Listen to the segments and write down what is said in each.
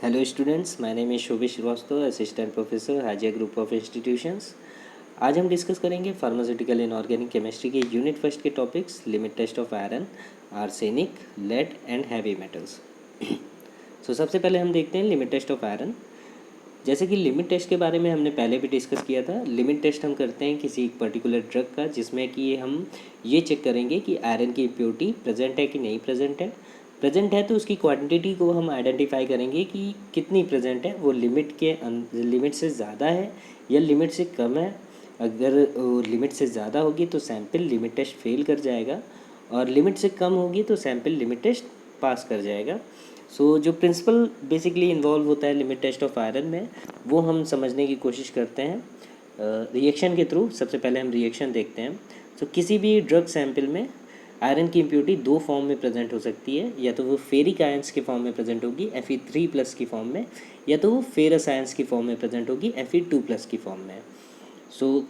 Hello students, my name is Shobhit Srivastava, assistant professor Hajiya group of institutions. आज हम discuss करेंगे pharmaceutical inorganic chemistry के unit first के topics limit test of iron, arsenic, lead and heavy metals. So सबसे पहले हम देखते हैं लिमिट टेस्ट ऑफ आयरन। जैसे कि लिमिट टेस्ट के बारे में हमने पहले भी डिस्कस किया था। लिमिट टेस्ट हम करते हैं किसी एक पर्टिकुलर ड्रग का, जिसमें कि हम ये चेक करेंगे कि आयरन की इम्प्योरिटी प्रेजेंट है कि नहीं प्रेजेंट है। प्रेजेंट है तो उसकी क्वांटिटी को हम आइडेंटिफाई करेंगे कि कितनी प्रेजेंट है, वो लिमिट से ज़्यादा है या लिमिट से कम है। अगर लिमिट से ज़्यादा होगी तो सैंपल लिमिट टेस्ट फेल कर जाएगा, और लिमिट से कम होगी तो सैंपल लिमिट टेस्ट पास कर जाएगा। जो प्रिंसिपल बेसिकली इन्वॉल्व होता है लिमिट टेस्ट ऑफ आयरन में, वो हम समझने की कोशिश करते हैं रिएक्शन के थ्रू। सबसे पहले हम रिएक्शन देखते हैं। किसी भी ड्रग सैंपल में आयरन की इम्प्योरिटी दो फॉर्म में प्रेजेंट हो सकती है, या तो वो फेरिक आयंस के फॉर्म में प्रेजेंट होगी Fe3+ की फॉर्म में, या तो वो फेरस आयंस की फॉर्म में प्रेजेंट होगी Fe2+ की फॉर्म में।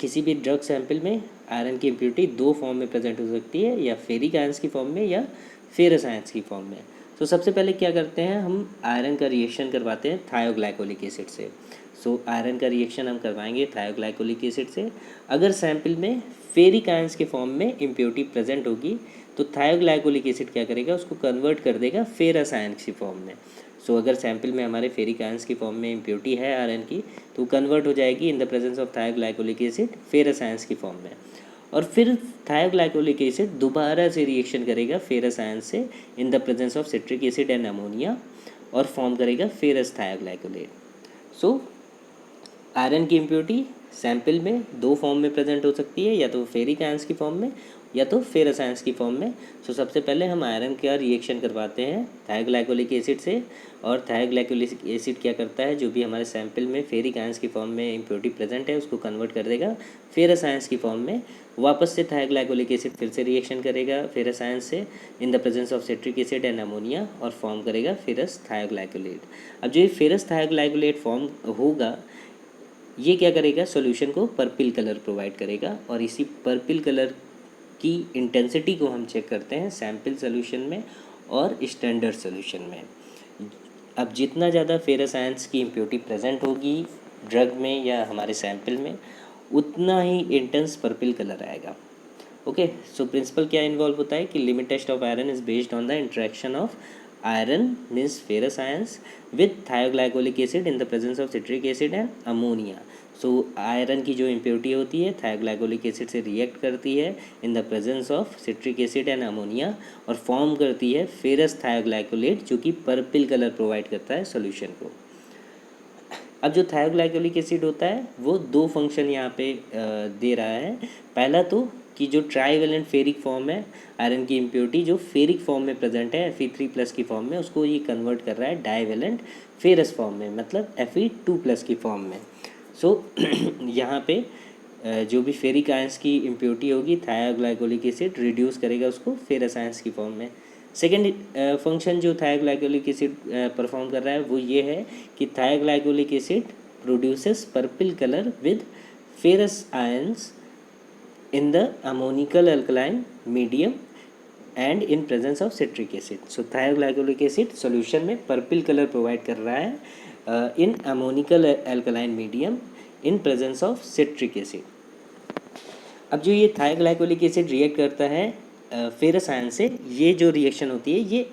किसी भी ड्रग सैंपल में आयरन की इम्प्योरिटी दो फॉर्म में प्रेजेंट हो सकती है, या फेरिक आयंस की फॉर्म में या फेरस आयंस की फॉर्म में। सबसे पहले क्या करते हैं, हम आयरन का रिएक्शन करवाते हैं थायोग्लाइकोलिक एसिड से। आयरन का रिएक्शन हम करवाएंगे थायोग्लाइकोलिक एसिड से। अगर सैंपल में फेरिक आयंस के फॉर्म में इम्प्योरिटी प्रेजेंट होगी तो थायोग्लाइकोलिक एसिड क्या करेगा, उसको कन्वर्ट कर देगा फेरस आयंस की फॉर्म में। अगर सैंपल में हमारे फेरिक आयंस की फॉर्म में इम्प्योरिटी है आयरन की, तो कन्वर्ट हो जाएगी इन the presence of thioglycolic acid ferrous ions की फॉर्म में। और फिर थायोग्लाइकोलिक एसिड दोबारा से रिएक्शन करेगा फेरस आयंस से इन the presence of citric acid and ammonia, और फॉर्म करेगा फेरस थायोग्लाइकोलेट। सो आयरन की इम्प्योरिटी सैंपल में दो फॉर्म में प्रेजेंट हो सकती है, या तो फेरिक आयंस की फॉर्म में या तो फेरस आयंस की फॉर्म में। सबसे पहले हम आयरन का रिएक्शन करवाते हैं थायोग्लाइकोलिक एसिड से, और थायोग्लाइकोलिक एसिड क्या करता है, जो भी हमारे सैंपल में फेरिक आयंस की फॉर्म में इम्प्योरिटी प्रेजेंट है उसको कन्वर्ट कर देगा फेरस आयंस की फॉर्म में। वापस से थायोग्लाइकोलिक एसिड फिर से रिएक्शन करेगा फेरस आयंस से इन the presence of citric acid and ammonia, और फॉर्म करेगा फेरस थायोग्लाइकोलेट। अब जो ये फेरस थायोग्लाइकोलेट फॉर्म होगा, ये क्या करेगा, सॉल्यूशन को पर्पल कलर प्रोवाइड करेगा, और इसी पर्पल कलर की इंटेंसिटी को हम चेक करते हैं सैंपल सॉल्यूशन में और स्टैंडर्ड सॉल्यूशन में। अब जितना ज़्यादा फेरस आयंस की इम्प्योरिटी प्रेजेंट होगी ड्रग में या हमारे सैंपल में, उतना ही इंटेंस पर्पल कलर आएगा। ओके, प्रिंसिपल क्या इन्वॉल्व होता है कि limit test of iron is based on the interaction of iron means ferrous ions with thioglycolic acid in the presence of citric acid and ammonia. Iron की जो impurity होती है थायोग्लाइकोलिक acid से react करती है इन the presence of citric acid and ammonia, और form करती है फेरस थायोग्लाइकोलेट, जो कि पर्पल कलर प्रोवाइड करता है सॉल्यूशन को। अब जो थायोग्लाइकोलिक एसिड होता है वो दो फंक्शन यहाँ पे दे रहा है। पहला तो कि जो ट्राईवेलेंट फेरिक फॉर्म है आयरन की इम्प्योरिटी जो फेरिक फॉर्म में प्रेजेंट है Fe3+ की फॉर्म में, उसको ये कन्वर्ट कर रहा है डाईवेलेंट फेरस फॉर्म में, मतलब Fe2+ की फॉर्म में। यहाँ पे जो भी फेरिक आयंस की इम्प्योरिटी होगी थायोग्लाइकोलिक एसिड रिड्यूस करेगा उसको फेरस आयंस की फॉर्म में। सेकेंड फंक्शन जो थायोग्लाइकोलिक एसिड परफॉर्म कर रहा है वो ये है कि थायोग्लाइकोलिक acid produces purple colour with ferrous ions in the ammoniacal alkaline medium and in presence of citric acid. थायोग्लाइकोलिक acid solution में पर्पल कलर प्रोवाइड कर रहा है इन ammoniacal alkaline medium in presence of citric acid. अब जो ये थायोग्लाइकोलिक acid react करता है ferrous ion से, ये जो रिएक्शन होती है ये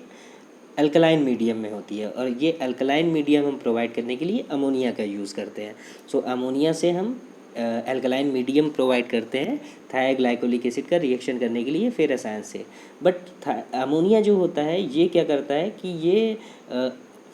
अल्कलाइन मीडियम में होती है, और ये अल्कलाइन मीडियम हम प्रोवाइड करने के लिए अमोनिया का यूज़ करते हैं। अमोनिया से हम अल्कलाइन मीडियम प्रोवाइड करते हैं थायोग्लाइकोलिक एसिड का रिएक्शन करने के लिए फेरस आयन से। बट अमोनिया जो होता है ये क्या करता है कि ये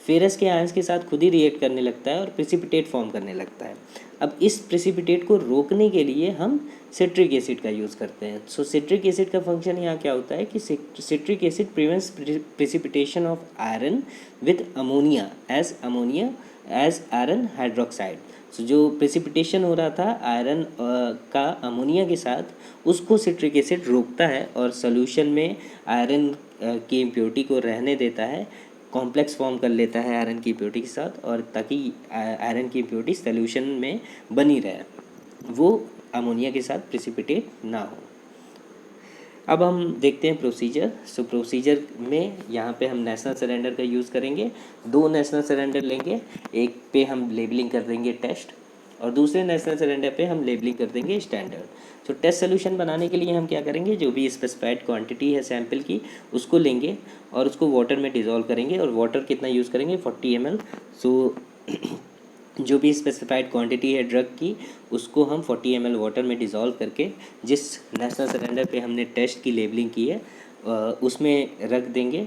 फेरस के आयंस के साथ खुद ही रिएक्ट करने लगता है और प्रेसिपिटेट फॉर्म करने लगता है। अब इस प्रेसिपिटेट को रोकने के लिए हम सिट्रिक एसिड का यूज़ करते हैं। सिट्रिक एसिड का फंक्शन यहाँ क्या होता है कि citric acid prevents precipitation of iron with ammonia as iron hydroxide. जो प्रेसिपिटेशन हो रहा था आयरन का अमोनिया के साथ, उसको सिट्रिक एसिड रोकता है और सॉल्यूशन में आयरन की इम्प्योरिटी को रहने देता है, कॉम्प्लेक्स फॉर्म कर लेता है आयरन की इम्प्योरिटी के साथ, और ताकि आयरन की इम्प्योरिटी सॉल्यूशन में बनी रहे, वो अमोनिया के साथ प्रेसिपिटेट ना हो। अब हम देखते हैं प्रोसीजर। सो प्रोसीजर में यहाँ पे हम नेशनल सरेंडर का यूज़ करेंगे। 2 नेशनल सरेंडर लेंगे, एक पे हम लेबलिंग कर देंगे टेस्ट और दूसरे नेशनल सरेंडर पे हम लेबलिंग कर देंगे स्टैंडर्ड। सो टेस्ट सोल्यूशन बनाने के लिए हम क्या करेंगे, जो भी स्पेसिफाइड क्वांटिटी है सैंपल की उसको लेंगे और उसको वाटर में डिज़ोल्व करेंगे। और वाटर कितना यूज़ करेंगे, 40 ml। सो जो भी स्पेसिफाइड क्वांटिटी है ड्रग की उसको हम 40 ml वाटर में डिज़ोल्व करके जिस नेशनल सरेंडर पे हमने टेस्ट की लेबलिंग की है उसमें रख देंगे।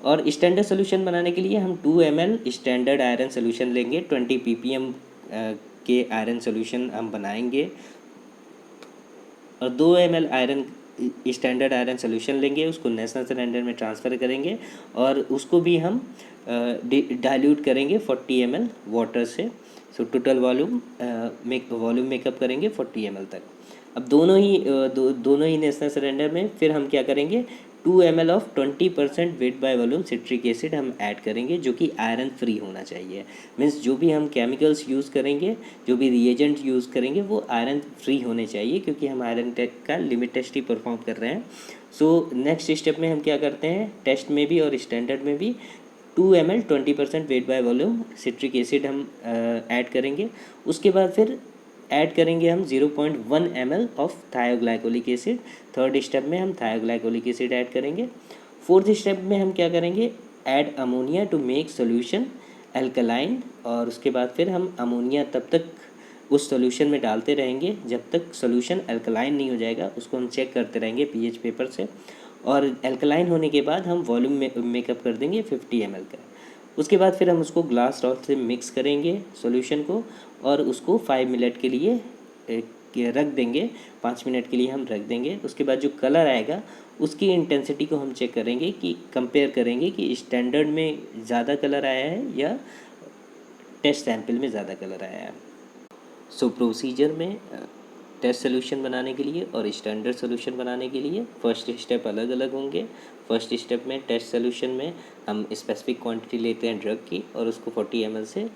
और स्टैंडर्ड सोल्यूशन बनाने के लिए हम 2 ml स्टैंडर्ड आयरन सोल्यूशन लेंगे। 20 ppm के आयरन सोल्यूशन हम बनाएंगे और 2 ml iron standard iron solution लेंगे, उसको नेशनल सरेंडर में ट्रांसफ़र करेंगे और उसको भी हम डाइल्यूट करेंगे 40 ml वाटर से। सो टोटल वॉल्यूम मेकअप करेंगे 40 ml तक। अब दोनों ही नेशनल सरेंडर में फिर हम क्या करेंगे, 2 ml of 20% weight by volume citric acid हम ऐड करेंगे, जो कि आयरन फ्री होना चाहिए। मीन्स जो भी हम केमिकल्स यूज़ करेंगे, जो भी रिएजेंट यूज़ करेंगे वो आयरन फ्री होने चाहिए, क्योंकि हम आयरन का लिमिट टेस्ट ही परफॉर्म कर रहे हैं। सो नेक्स्ट स्टेप में हम क्या करते हैं, टेस्ट में भी और स्टैंडर्ड में भी 2 ml 20% weight by volume citric acid हम ऐड करेंगे। उसके बाद फिर ऐड करेंगे हम 0.1 ml of thioglycolic acid. Third step में हम थायोग्लाइकोलिक एसिड ऐड करेंगे। फोर्थ स्टेप में हम क्या करेंगे, add ammonia to make solution alkaline. और उसके बाद फिर हम अमोनिया तब तक उस सोल्यूशन में डालते रहेंगे जब तक सोल्यूशन अल्कलाइन नहीं हो जाएगा, उसको हम चेक करते रहेंगे पीएच पेपर से। और अल्कलाइन होने के बाद हम वॉल्यूम मेकअप कर देंगे 50 ml का। उसके बाद फिर हम उसको ग्लास रॉड से मिक्स करेंगे सॉल्यूशन को और उसको 5 मिनट के लिए रख देंगे। 5 मिनट के लिए हम रख देंगे। उसके बाद जो कलर आएगा उसकी इंटेंसिटी को हम चेक करेंगे, कि कंपेयर करेंगे कि स्टैंडर्ड में ज़्यादा कलर आया है या टेस्ट सैंपल में ज़्यादा कलर आया है। सो प्रोसीजर में टेस्ट सोल्यूशन बनाने के लिए और स्टैंडर्ड सोल्यूशन बनाने के लिए फर्स्ट स्टेप अलग अलग होंगे। फर्स्ट स्टेप में टेस्ट सोल्यूशन में हम स्पेसिफिक क्वांटिटी लेते हैं ड्रग की और उसको 40 ml से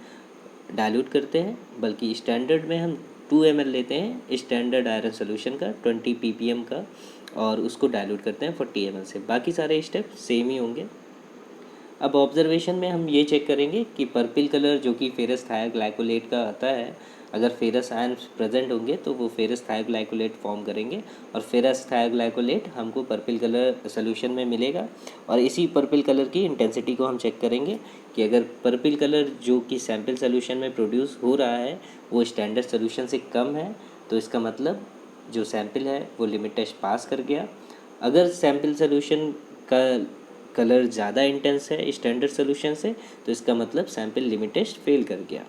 डाइल्यूट करते हैं, बल्कि स्टैंडर्ड में हम 2 ml लेते हैं स्टैंडर्ड आयरन सोल्यूशन का 20 ppm का और उसको डाइल्यूट करते हैं 40 ml से। बाकी सारे स्टेप सेम ही होंगे। अब ऑब्जर्वेशन में हम ये चेक करेंगे कि पर्पल कलर जो कि फेरस थायोग्लाइकोलेट का आता है, अगर फेरस आयन प्रेजेंट होंगे तो वो फेरस थायोग्लाइकोलेट फॉर्म करेंगे और फेरस थायोग्लाइकोलेट हमको पर्पल कलर सोल्यूशन में मिलेगा। और इसी पर्पल कलर की इंटेंसिटी को हम चेक करेंगे कि अगर पर्पल कलर जो कि सैंपल सोल्यूशन में प्रोड्यूस हो रहा है वो स्टैंडर्ड सोल्यूशन से कम है, तो इसका मतलब जो सैंपल है वो लिमिट टेस्ट पास कर गया। अगर सैंपल सोल्यूशन का कलर ज़्यादा इंटेंस है स्टैंडर्ड सोल्यूशन से, तो इसका मतलब सैंपल लिमिट टेस्ट फेल कर गया।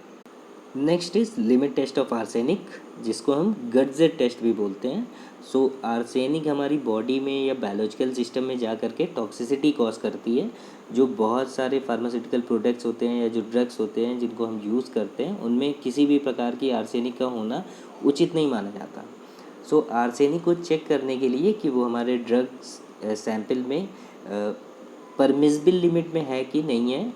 Next is limit test of arsenic, जिसको हम गटजेट टेस्ट भी बोलते हैं। सो आर्सेनिक हमारी बॉडी में या बायोलॉजिकल सिस्टम में जा करके टॉक्सिसिटी कॉज करती है। जो बहुत सारे फार्मास्यूटिकल प्रोडक्ट्स होते हैं या जो ड्रग्स होते हैं जिनको हम यूज़ करते हैं, उनमें किसी भी प्रकार की आर्सेनिक का होना उचित नहीं माना जाता। सो आर्सेनिक को चेक करने के लिए कि वो हमारे ड्रग्स सैंपल में परमिसिबल लिमिट में है कि नहीं है,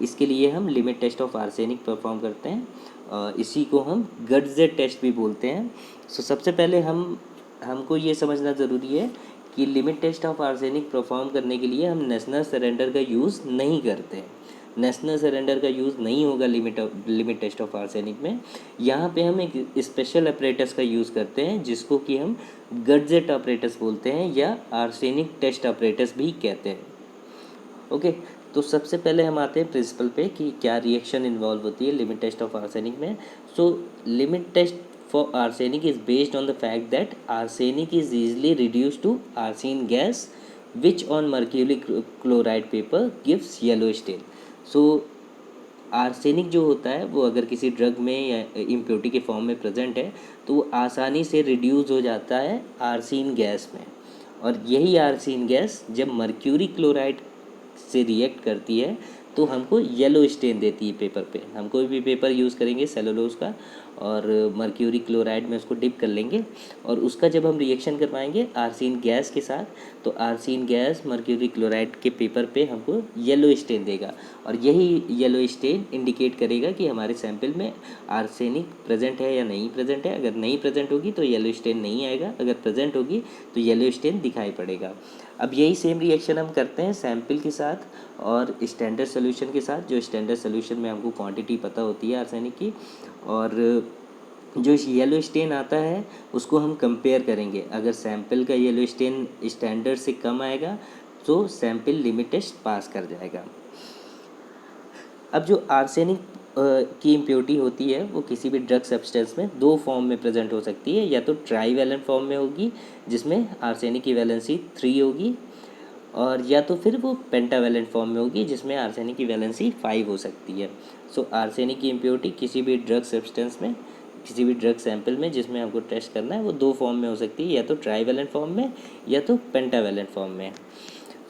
इसके लिए हम limit test of arsenic perform करते हैं। इसी को हम गटजेट टेस्ट भी बोलते हैं। सो सबसे पहले हमको ये समझना ज़रूरी है कि limit test of arsenic perform करने के लिए हम नेशनल सरेंडर का यूज़ नहीं करते हैं। नेशनल सरेंडर का यूज़ नहीं होगा लिमिट टेस्ट ऑफ आर्सेनिक में। यहाँ पे हम एक स्पेशल ऑपरेटस का यूज़ करते हैं जिसको कि हम गटजेट ऑपरेटस बोलते हैं या आर्सेनिक टेस्ट ऑपरेटस भी कहते हैं। ओके, तो सबसे पहले हम आते हैं प्रिंसिपल पे कि क्या रिएक्शन इन्वॉल्व होती है लिमिट टेस्ट ऑफ आर्सेनिक में। So limit test for arsenic is based on the fact that arsenic is easily reduced to arsine gas which on mercury chloride paper gives yellow stain. So arsenic जो होता है वो अगर किसी drug में या impurity के फॉर्म में प्रेजेंट है तो वो आसानी से रिड्यूस हो जाता है आर्सेन गैस में। और यही आर्सेन गैस जब मर्क्यूरी क्लोराइड से रिएक्ट करती है तो हमको येलो स्टेन देती है पेपर पे। हम कोई भी पेपर यूज़ करेंगे सेलुलोज का और मर्क्यूरी क्लोराइड में उसको डिप कर लेंगे और उसका जब हम रिएक्शन करवाएंगे आर्सेन गैस के साथ, तो आर्सेन गैस मर्क्यूरी क्लोराइड के पेपर पे हमको येलो स्टेन देगा और यही येलो स्टेन इंडिकेट करेगा कि हमारे सैंपल में आर्सेनिक प्रेजेंट है या नहीं प्रेजेंट है। अगर नहीं प्रेजेंट होगी तो येलो स्टेन नहीं आएगा, अगर प्रेजेंट होगी तो येलो स्टेन दिखाई पड़ेगा। अब यही सेम रिएक्शन हम करते हैं सैंपल के साथ और स्टैंडर्ड सोल्यूशन के साथ। जो स्टैंडर्ड सोल्यूशन में हमको क्वांटिटी पता होती है आर्सेनिक की, और जो येलो स्टेन आता है उसको हम कंपेयर करेंगे। अगर सैंपल का येलो स्टेन स्टैंडर्ड से कम आएगा तो सैंपल लिमिट टेस्ट पास कर जाएगा। अब जो आर्सेनिक की इम्प्योरिटी होती है वो किसी भी ड्रग सब्सटेंस में दो फॉर्म में प्रेजेंट हो सकती है, या तो ट्राईवैलेंट फॉर्म में होगी जिसमें आर्सेनिक की वैलेंसी 3 होगी, और या तो फिर वो पेंटावैलेंट फॉर्म में होगी जिसमें आर्सेनिक की वैलेंसी 5 हो सकती है। सो आर्सेनिक की इम्प्योरिटी किसी भी ड्रग सब्सटेंस में, किसी भी ड्रग सैंपल में जिसमें हमको टेस्ट करना है वो दो फॉर्म में हो सकती है, या तो ट्राईवैलेंट फॉर्म में या तो पेंटावैलेंट फॉर्म में।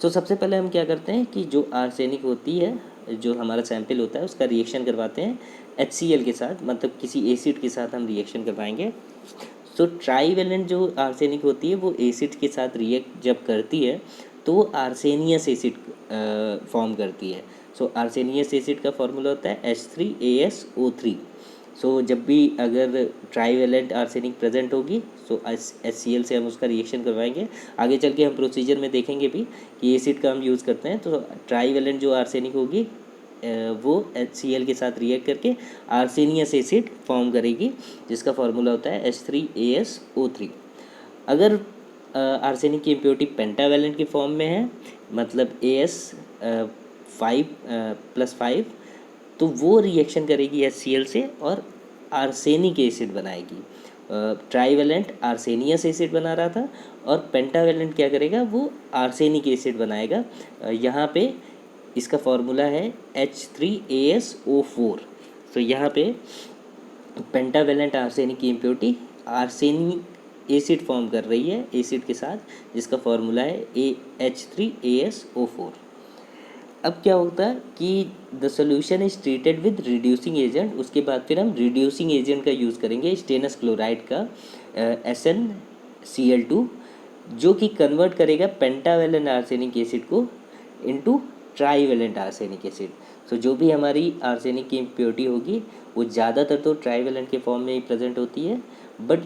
तो सबसे पहले हम क्या करते हैं कि जो आर्सेनिक होती है, जो हमारा सैंपल होता है उसका रिएक्शन करवाते हैं HCl के साथ, मतलब किसी एसिड के साथ हम रिएक्शन करवाएंगे। तो ट्राईवैलेंट जो आर्सेनिक होती है वो एसिड के साथ रिएक्ट जब करती है तो वो आर्सेनियस एसिड फॉर्म करती है। सो आर्सेनियस एसिड का फॉर्मूला होता है H3AsO3। सो जब भी अगर ट्राईवैलेंट आर्सेनिक प्रेजेंट होगी सो HCl से हम उसका रिएक्शन करवाएंगे। आगे चल के हम प्रोसीजर में देखेंगे भी कि एसिड का हम यूज़ करते हैं। तो ट्राईवैलेंट जो आर्सेनिक होगी वो HCl के साथ रिएक्ट करके आर्सेनियस एसिड फॉर्म करेगी जिसका फार्मूला होता है H3AsO3। अगर आर्सेनिक की इम्प्योरिटी पेंटावैलेंट की फॉर्म में है, मतलब As5+5, तो वो रिएक्शन करेगी HCl से और आर्सेनिक एसिड बनाएगी। ट्राईवैलेंट आर्सेनियस एसिड बना रहा था और पेंटावैलेंट क्या करेगा, वो आर्सेनिक एसिड बनाएगा। यहाँ पे इसका फॉर्मूला है H3AsO4। तो यहाँ पे पेंटावैलेंट आर्सेनिक की इम्प्योरिटी आर्सेनिक एसिड फॉर्म कर रही है एसिड के साथ, जिसका फॉर्मूला है H3AsO4। अब क्या होता है कि the solution is treated with reducing agent. उसके बाद फिर हम रिड्यूसिंग एजेंट का यूज़ करेंगे स्टेनस क्लोराइड का SnCl2, जो कि कन्वर्ट करेगा पेंटावैलेंट आर्सेनिक एसिड को इनटू ट्राईवैलेंट आर्सेनिक एसिड। सो जो भी हमारी आर्सेनिक की इम्प्योरिटी होगी वो ज़्यादातर तो ट्राईवैलेंट के फॉर्म में ही प्रेजेंट होती है, बट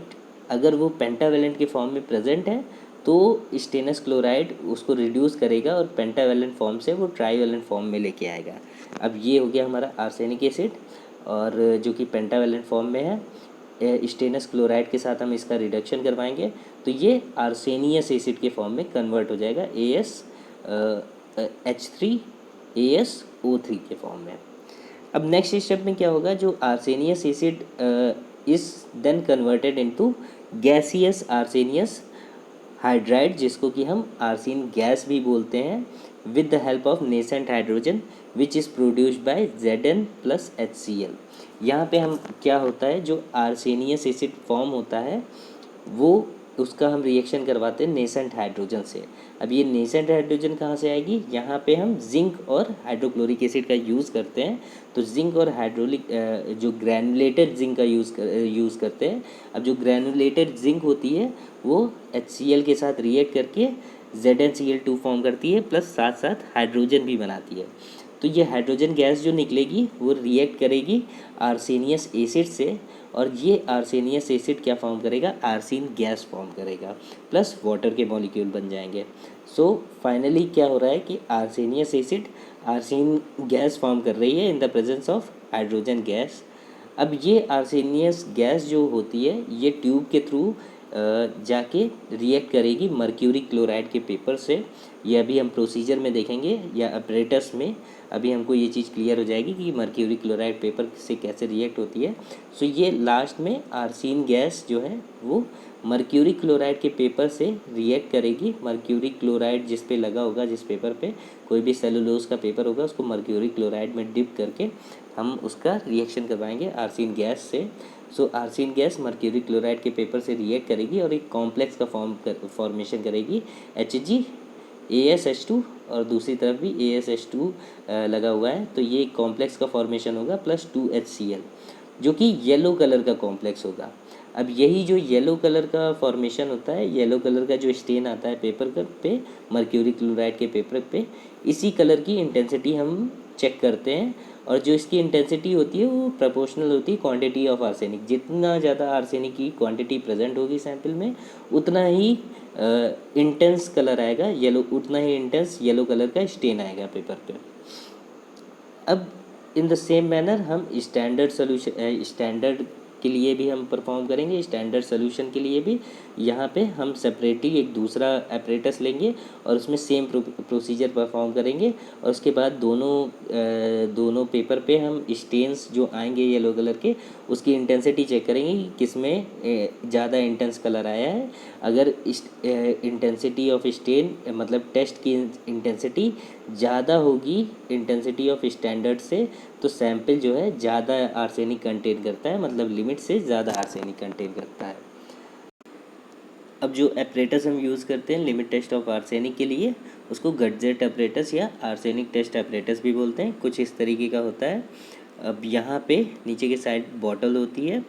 अगर वो पेंटावैलेंट के फॉर्म में प्रेजेंट है तो स्टेनस क्लोराइड उसको रिड्यूस करेगा और पेंटावैलेंट फॉर्म से वो ट्राईवैलेंट फॉर्म में लेके आएगा। अब ये हो गया हमारा आर्सेनिक एसिड, और जो कि पेंटावैलेंट फॉर्म में है स्टेनस क्लोराइड के साथ हम इसका रिडक्शन करवाएंगे तो ये आर्सेनियस एसिड के फॉर्म में कन्वर्ट हो जाएगा H3AsO3 के फॉर्म में। अब नेक्स्ट स्टेप में क्या होगा, जो arsenious acid is then converted into gaseous arsenious hydride, जिसको कि हम आर्सेन गैस भी बोलते हैं, with the help of nascent hydrogen which is produced by Zn+HCl। यहाँ पे हम क्या होता है, जो आर्सेनियस एसिड फॉर्म होता है वो उसका हम रिएक्शन करवाते हैं नेसेंट हाइड्रोजन से। अब ये नेसेंट हाइड्रोजन कहाँ से आएगी, यहाँ पे हम जिंक और हाइड्रोक्लोरिक एसिड का यूज़ करते हैं। तो जिंक और हाइड्रोलिक जो ग्रैनुलेटेड जिंक का यूज़ करते हैं। अब जो ग्रैनुलेटेड जिंक होती है वो HCl के साथ रिएक्ट करके ZnCl2 फॉर्म करती है, प्लस साथ साथ हाइड्रोजन भी बनाती है। तो ये हाइड्रोजन गैस जो निकलेगी वो रिएक्ट करेगी आर्सेनियस एसिड से, और ये आर्सेनियस एसिड क्या फॉर्म करेगा, आर्सेन गैस फॉर्म करेगा, प्लस वाटर के मॉलिक्यूल बन जाएंगे। सो फाइनली क्या हो रहा है कि आर्सेनियस एसिड आर्सेन गैस फॉर्म कर रही है इन the presence of hydrogen gas. अब ये आर्सेनियस गैस जो होती है ये ट्यूब के थ्रू जाके रिएक्ट करेगी मर्क्यूरी क्लोराइड के पेपर से। ये अभी हम प्रोसीजर में देखेंगे या अपरेटस में अभी हमको ये चीज़ क्लियर हो जाएगी कि मर्क्यूरी क्लोराइड पेपर से कैसे रिएक्ट होती है। सो ये लास्ट में आर्सेन गैस जो है वो मर्क्यूरी क्लोराइड के पेपर से रिएक्ट करेगी। मर्क्यूरी क्लोराइड जिस पे लगा होगा, जिस पेपर पे कोई भी सेलुलोज का पेपर होगा, उसको मर्क्यूरी क्लोराइड में डिप करके हम उसका रिएक्शन करवाएंगे आर्सेन गैस से। सो आर्सेन गैस मर्क्यूरी क्लोराइड के पेपर से रिएक्ट करेगी और एक कॉम्प्लेक्स का फॉर्मेशन करेगी HgAsH2 और दूसरी तरफ भी ASH2 लगा हुआ है, तो ये कॉम्प्लेक्स का फॉर्मेशन होगा प्लस 2HCl, जो कि येलो कलर का कॉम्प्लेक्स होगा। अब यही जो येलो कलर का फॉर्मेशन होता है, येलो कलर का जो स्टेन आता है पेपर पे, मर्क्यूरी क्लोराइड के पेपर पे, इसी कलर की इंटेंसिटी हम चेक करते हैं। और जो इसकी इंटेंसिटी होती है वो प्रोपोर्शनल होती है क्वांटिटी ऑफ आर्सेनिक। जितना ज़्यादा आर्सेनिक की क्वांटिटी प्रेजेंट होगी सैंपल में, उतना ही इंटेंस कलर आएगा येलो, उतना ही इंटेंस येलो कलर का स्टेन आएगा पेपर पे। अब इन द सेम मैनर हम स्टैंडर्ड के लिए भी हम परफॉर्म करेंगे, स्टैंडर्ड सोल्यूशन के लिए भी यहाँ पे हम सेपरेटली एक दूसरा एपरेटस लेंगे और उसमें सेम प्रोसीजर परफॉर्म करेंगे। और उसके बाद दोनों पेपर पे हम स्टेन्स जो आएंगे येलो कलर के, उसकी इंटेंसिटी चेक करेंगे कि किस में ज़्यादा इंटेंस कलर आया है। अगर इंटेंसिटी ऑफ स्टेन मतलब टेस्ट की इंटेंसिटी ज़्यादा होगी इंटेंसिटी ऑफ स्टैंडर्ड से, तो सैंपल जो है ज़्यादा आर्सेनिक कंटेन करता है, मतलब लिमिट से ज़्यादा आर्सेनिक कंटेन करता है। अब जो एपरेटस हम यूज़ करते हैं लिमिट टेस्ट ऑफ आर्सेनिक के लिए, उसको गटजेट एपरेटस या आर्सेनिक टेस्ट एपरेटस भी बोलते हैं। कुछ इस तरीके का होता है। अब यहाँ पे नीचे की साइड बॉटल होती है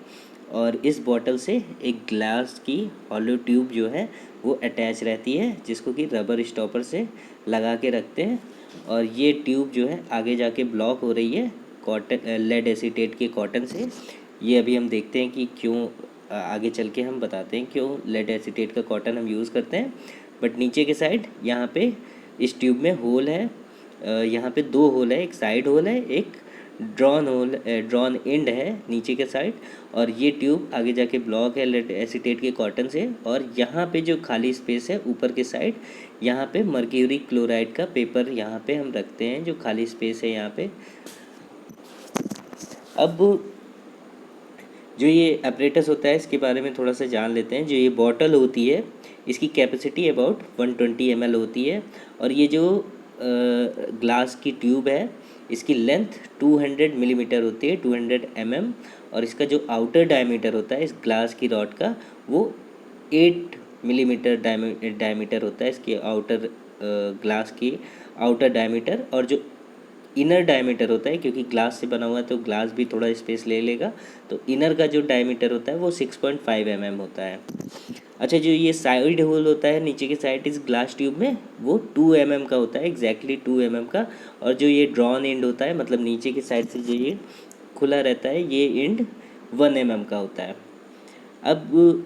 और इस बॉटल से एक ग्लास की हॉलो ट्यूब जो है वो अटैच रहती है, जिसको कि रबर स्टॉपर से लगा के रखते हैं। और ये ट्यूब जो है आगे जाके ब्लॉक हो रही है कॉटन लेड एसीटेट के कॉटन से। ये अभी हम देखते हैं कि क्यों, आगे चल के हम बताते हैं क्यों लेड एसीटेट का कॉटन हम यूज़ करते हैं। बट नीचे के साइड यहाँ पे इस ट्यूब में होल है, यहाँ पे 2 होल है, एक साइड होल है, एक ड्रॉन एंड है नीचे के साइड। और ये ट्यूब आगे जाके ब्लॉक है लेड एसीटेट के कॉटन से। और यहाँ पे जो खाली स्पेस है ऊपर के साइड, यहाँ पे मर्क्यूरी क्लोराइड का पेपर यहाँ पे हम रखते हैं, जो खाली स्पेस है यहाँ पे। अब जो ये अपरेटस होता है इसके बारे में थोड़ा सा जान लेते हैं। जो ये बॉटल होती है इसकी कैपेसिटी अबाउट 120 ml होती है। और ये जो ग्लास की ट्यूब है इसकी लेंथ 200 मिलीमीटर होती है, 200 mm। और इसका जो आउटर डायमीटर होता है इस ग्लास की रॉड का, वो 8 मिलीमीटर डायमीटर होता है इसके आउटर ग्लास की आउटर डायमीटर। और जो इनर डायमीटर होता है, क्योंकि ग्लास से बना हुआ है तो ग्लास भी थोड़ा स्पेस ले लेगा, तो इनर का जो डायमीटर होता है वो 6.5 mm होता है। अच्छा, जो ये साइड होल होता है नीचे की साइड इस ग्लास ट्यूब में, वो 2 mm का होता है, एग्जैक्टली 2 mm का। और जो ये ड्रॉन एंड होता है, मतलब नीचे की साइड से जो ये खुला रहता है, ये एंड 1 mm का होता है। अब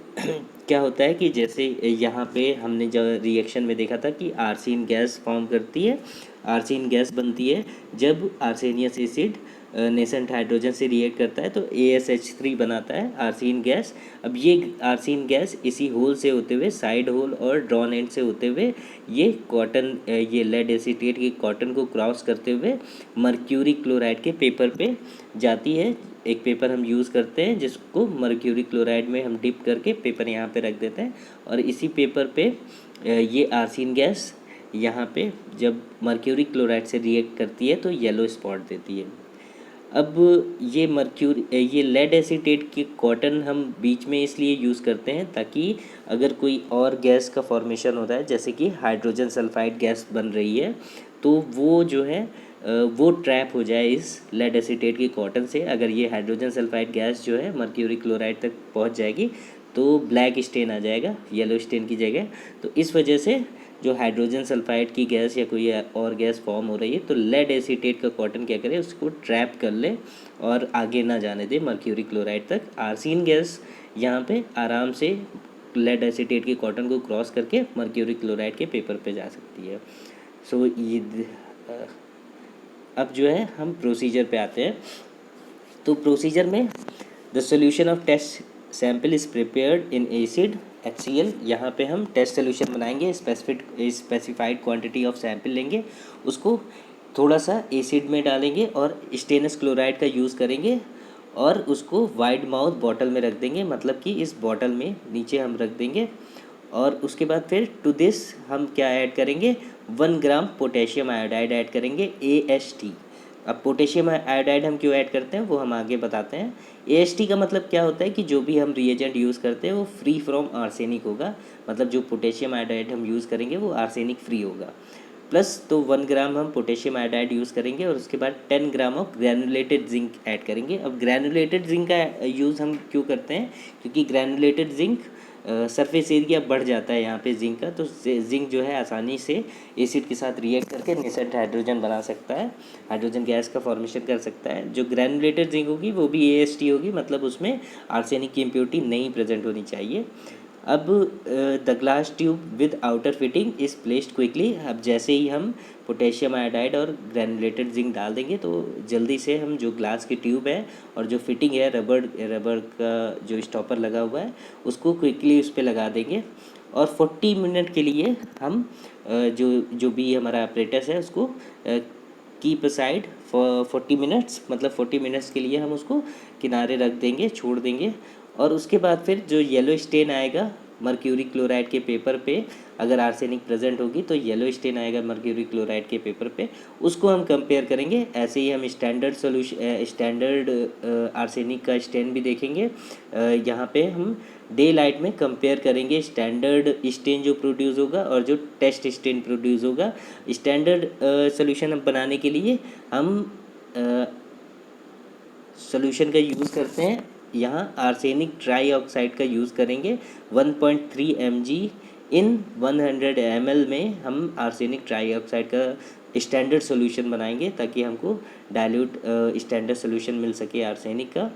क्या होता है कि जैसे यहाँ पे हमने जो रिएक्शन में देखा था कि आर्सेन गैस फॉर्म करती है, आर्सेन गैस बनती है जब आर्सेनियस एसिड नेसेंट हाइड्रोजन से रिएक्ट करता है, तो ASH3 बनाता है आर्सेन गैस। अब ये आर्सेन गैस इसी होल से होते हुए, साइड होल और ड्रॉन एंड से होते हुए, ये कॉटन ये लेड एसीटेट के कॉटन को क्रॉस करते हुए मर्क्यूरी क्लोराइड के पेपर पे जाती है। एक पेपर हम यूज़ करते हैं जिसको मर्क्यूरी क्लोराइड में हम डिप करके पेपर यहाँ पे रख देते हैं। और इसी पेपर पे ये आर्सेन गैस यहाँ पे जब मर्क्यूरी क्लोराइड से रिएक्ट करती है तो येलो स्पॉट देती है। अब ये लेड एसीटेट की कॉटन हम बीच में इसलिए यूज़ करते हैं ताकि अगर कोई और गैस का फॉर्मेशन होता है, जैसे कि हाइड्रोजन सल्फाइड गैस बन रही है, तो वो जो है वो ट्रैप हो जाए इस लेड एसीटेट की कॉटन से। अगर ये हाइड्रोजन सल्फाइड गैस जो है मर्क्यूरी क्लोराइड तक पहुंच जाएगी तो ब्लैक स्टेन आ जाएगा येलो स्टेन की जगह। तो इस वजह से जो हाइड्रोजन सल्फाइड की गैस या कोई और गैस फॉर्म हो रही है, तो लेड एसीटेट का कॉटन क्या करे, उसको ट्रैप कर ले और आगे ना जाने दे मर्क्यूरी क्लोराइड तक। आर्सेन गैस यहाँ पे आराम से लेड एसीटेट के कॉटन को क्रॉस करके मर्क्यूरी क्लोराइड के पेपर पे जा सकती है। सो ये अब जो है हम प्रोसीजर पे आते हैं। तो प्रोसीजर में the solution of test sample is prepared in acid HCl। यहाँ पे हम टेस्ट सोल्यूशन बनाएंगे, स्पेसिफाइड क्वांटिटी ऑफ सैम्पल लेंगे, उसको थोड़ा सा एसिड में डालेंगे और स्टेनलेस क्लोराइड का यूज़ करेंगे और उसको वाइड माउथ बॉटल में रख देंगे, मतलब कि इस बॉटल में नीचे हम रख देंगे। और उसके बाद फिर टू दिस हम क्या ऐड करेंगे, 1 ग्राम पोटेशियम आयोडाइड ऐड करेंगे, AST। अब पोटेशियम आयोडाइड हम क्यों ऐड करते हैं वो हम आगे बताते हैं। AST का मतलब क्या होता है कि जो भी हम रिएजेंट यूज़ करते हैं वो फ्री फ्रॉम आर्सेनिक होगा, मतलब जो पोटेशियम आयोडाइड हम यूज़ करेंगे वो आर्सेनिक फ्री होगा। प्लस तो 1 ग्राम हम पोटेशियम आयोडाइड यूज़ करेंगे और उसके बाद 10 gram of granulated zinc add करेंगे। अब ग्रैनुलेटेड जिंक का यूज़ हम क्यों करते हैं, क्योंकि ग्रैनुलेटेड जिंक सरफेस एरिया बढ़ जाता है यहाँ पे जिंक का, तो जिंक जो है आसानी से एसिड के साथ रिएक्ट करके नेसेंट हाइड्रोजन बना सकता है, हाइड्रोजन गैस का फॉर्मेशन कर सकता है। जो ग्रैनुलेटेड जिंक होगी वो भी AST होगी, मतलब उसमें आर्सेनिक की इम्प्योरिटी नहीं प्रेजेंट होनी चाहिए। अब the glass tube with outer fitting is placed quickly. अब जैसे ही हम पोटेशियम आयोडाइड और ग्रैनुलेटेड जिंक डाल देंगे तो जल्दी से हम जो ग्लास की ट्यूब है और जो फिटिंग है रबड़ का जो स्टॉपर लगा हुआ है उसको क्विकली उस पर लगा देंगे और 40 मिनट के लिए हम जो भी हमारा ऑपरेटस है उसको कीप असाइड फॉर 40 मिनट्स, मतलब 40 मिनट्स के लिए हम उसको किनारे रख देंगे, छोड़ देंगे। और उसके बाद फिर जो येलो स्टेन आएगा मर्क्यूरी क्लोराइड के पेपर पे, अगर आर्सेनिक प्रेजेंट होगी तो येलो स्टेन आएगा मर्क्यूरी क्लोराइड के पेपर पे, उसको हम कंपेयर करेंगे। ऐसे ही हम स्टैंडर्ड आर्सेनिक का स्टेन भी देखेंगे। यहाँ पे हम डे लाइट में कंपेयर करेंगे स्टैंडर्ड स्टेन जो प्रोड्यूस होगा और जो टेस्ट स्टेन प्रोड्यूस होगा। स्टैंडर्ड सोल्यूशन बनाने के लिए हम सोल्यूशन का यूज़ करते हैं, यहाँ आर्सेनिक ट्राई ऑक्साइड का यूज़ करेंगे। 1.3 mg इन 100 ml में हम आर्सेनिक ट्राई ऑक्साइड का स्टैंडर्ड सोल्यूशन बनाएंगे ताकि हमको डाइल्यूट स्टैंडर्ड सोल्यूशन मिल सके आर्सेनिक का।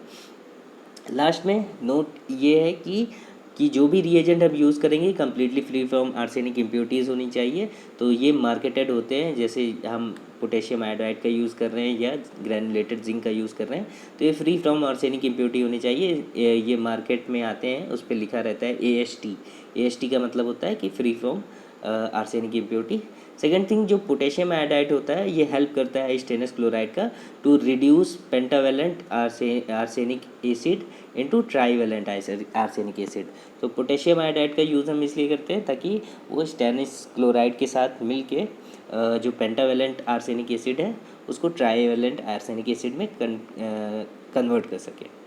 लास्ट में नोट ये है कि जो भी रिएजेंट हम यूज़ करेंगे completely free from arsenic impurities होनी चाहिए। तो ये मार्केटेड होते हैं, जैसे हम पोटेशियम आयोडाइड का यूज़ कर रहे हैं या ग्रैनुलेटेड जिंक का यूज़ कर रहे हैं तो ये फ्री फ्रॉम आर्सेनिक इम्प्योरिटी होनी चाहिए। ये मार्केट में आते हैं, उस पर लिखा रहता है AST का मतलब होता है कि free from arsenic impurity. Second thing, जो पोटेशियम आयोडाइड होता है ये हेल्प करता है स्टेनस क्लोराइड का to reduce pentavalent arsenic acid into trivalent arsenic acid. तो पोटेशियम आयोडाइड का यूज़ हम इसलिए करते हैं ताकि वो स्टेनस क्लोराइड के साथ मिल के जो पेंटावेलेंट आर्सेनिक एसिड है उसको ट्राईवेलेंट आर्सेनिक एसिड में कन्वर्ट कर सके।